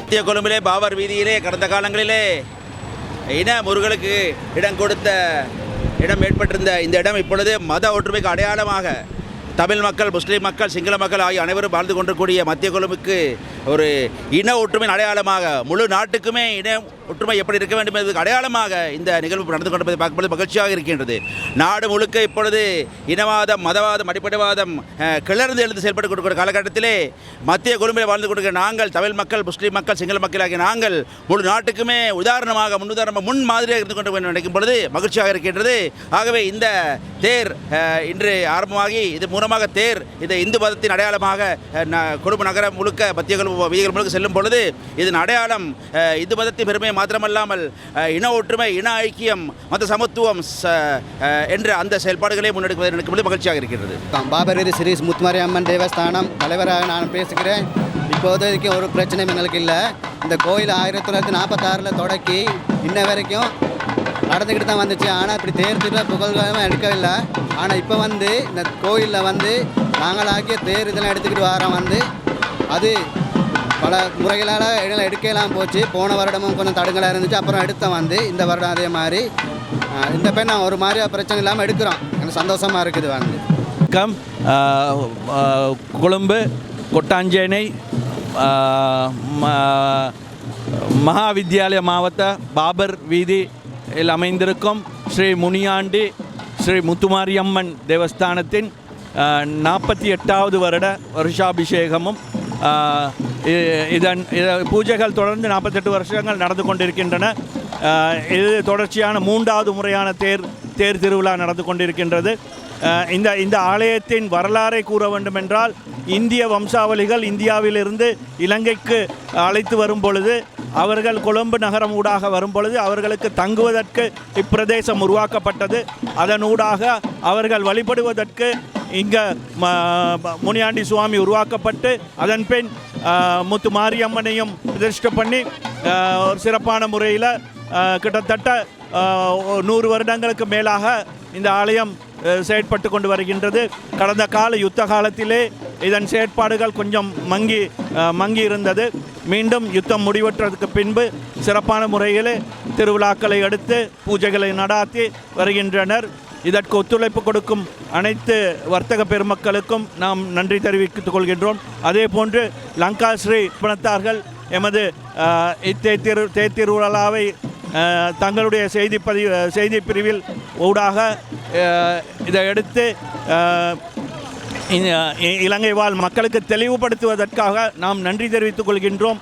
மத்திய கொழும்பிலே பாபர் வீதியிலே கடந்த காலங்களிலே இன முருகலுக்கு இடம் கொடுத்த இடம் ஏற்பட்டிருந்த இந்த இடம் இப்பொழுது மத ஒற்றுமைக்கு அடையாளமாக தமிழ் மக்கள், முஸ்லீம் மக்கள், சிங்கள மக்கள் ஆகிய அனைவரும் வாழ்ந்து கொண்டிருக்கூடிய மத்திய கொழும்புக்கு ஒரு இன ஒற்றுமையின் அடையாளமாக, முழு நாட்டுக்குமே இன ஒற்றுமை எப்படி இருக்க வேண்டும் என்பதற்கு அடையாளமாக இந்த நிகழ்வு நடந்து கொண்டிருப்பதை பார்க்கும்போது மகிழ்ச்சியாக இருக்கின்றது. நாடு முழுக்க இப்பொழுது இனவாதம், மதவாதம், அடிப்படைவாதம் கிளர்ந்து எழுந்து செயல்பட்டு கொடுக்கிற காலகட்டத்திலே மத்திய கொழும்பில் வாழ்ந்து கொடுக்கிற நாங்கள், தமிழ் மக்கள், முஸ்லீம் மக்கள், சிங்கள மக்கள் ஆகிய நாங்கள் முழு நாட்டுக்குமே உதாரணமாக, முன் மாதிரியாக இருந்து கொண்டு நினைக்கும் பொழுது மகிழ்ச்சியாக இருக்கின்றது. ஆகவே இந்த தேர் இன்று ஆரம்பமாகி இது மூலமாக தேர் இந்த இந்து மதத்தின் அடையாளமாக கொழும்பு நகரம் முழுக்க, மத்திய கொழும்பு வீதிகள் முழுக்க செல்லும் பொழுது இதன் அடையாளம் இந்து மதத்தின் பெருமை மாத்திரமல்லாமல் இன ஒற்றுமை, இன ஐக்கியம், மத சமத்துவம் என்ற அந்த செயல்பாடுகளை முன்னெடுப்பது எனக்கு மிக மகிழ்ச்சியாக இருக்கிறது. பாபர் வீதி ஸ்ரீ முத்துமாரியம்மன் தேவஸ்தானம் தலைவராக நான் பேசுகிறேன். இப்போதைக்கு ஒரு பிரச்சனையும் எங்களுக்கு இல்லை. இந்த கோயில் 1946 தொடக்கி இன்ன வரைக்கும் நடந்துக்கிட்டு தான் வந்துச்சு. ஆனால் இப்படி தேர் திருவிழா புகழ்காலமாக எடுக்கவில்லை. ஆனால் இப்போ இந்த கோயிலில் நாங்களாக்கிய தேர் இதெல்லாம் எடுத்துக்கிட்டு வரோம். அது பல முறைகளால் இடங்களை எடுக்கலாம் போச்சு. போன வருடமும் கொஞ்சம் தடுங்களாக இருந்துச்சு. அப்புறம் எடுத்த இந்த வருடம் அதே மாதிரி இந்த பெண் ஒரு மாதிரி பிரச்சனை இல்லாமல் எடுக்கிறோம். எனக்கு சந்தோஷமாக இருக்குது. வணக்கம். கொழும்பு கொட்டாஞ்சேனை மகாவித்யாலய மாவட்ட பாபர் வீதியில் அமைந்திருக்கும் ஸ்ரீ முனியாண்டி ஸ்ரீ முத்துமாரியம்மன் தேவஸ்தானத்தின் 48வது வருஷாபிஷேகமும் இதன் பூஜைகள் தொடர்ந்து 48 வருஷங்கள் நடந்து கொண்டிருக்கின்றன. இது தொடர்ச்சியான 3வது முறையான தேர் திருவிழா நடந்து கொண்டிருக்கின்றது. இந்த ஆலயத்தின் வரலாறை கூற வேண்டுமென்றால், இந்திய வம்சாவளிகள் இந்தியாவிலிருந்து இலங்கைக்கு அழைத்து வரும் பொழுது, அவர்கள் கொழும்பு நகரம் ஊடாக வரும் பொழுது அவர்களுக்கு தங்குவதற்கு இப்பிரதேசம் உருவாக்கப்பட்டது. அதனூடாக அவர்கள் வழிபடுவதற்கு இங்கே முனியாண்டி சுவாமி உருவாக்கப்பட்டு, அதன் பின் முத்து மாரியம்மனையும் பிரதிஷ்டை பண்ணி ஒரு சிறப்பான முறையில் கிட்டத்தட்ட 100 வருடங்களுக்கு மேலாக இந்த ஆலயம் செயற்பட்டு கொண்டு வருகின்றது. கடந்த கால யுத்த காலத்திலே இதன் செயற்பாடுகள் கொஞ்சம் மங்கி இருந்தது. மீண்டும் யுத்தம் முடிவற்றதுக்கு பின்பு சிறப்பான முறையில் திருவிழாக்களை எடுத்து பூஜைகளை நடாத்தி வருகின்றனர். இதற்கு ஒத்துழைப்பு கொடுக்கும் அனைத்து வர்த்தக பெருமக்களுக்கும் நாம் நன்றி தெரிவித்துக் கொள்கின்றோம். அதே போன்று லங்கா ஸ்ரீ பணத்தார்கள் எமது தேர்திருவிழாவை தங்களுடைய செய்தி பிரிவில் ஊடாக இதை எடுத்து இலங்கை வாழ் மக்களுக்கு தெளிவுபடுத்துவதற்காக நாம் நன்றி தெரிவித்துக் கொள்கின்றோம்.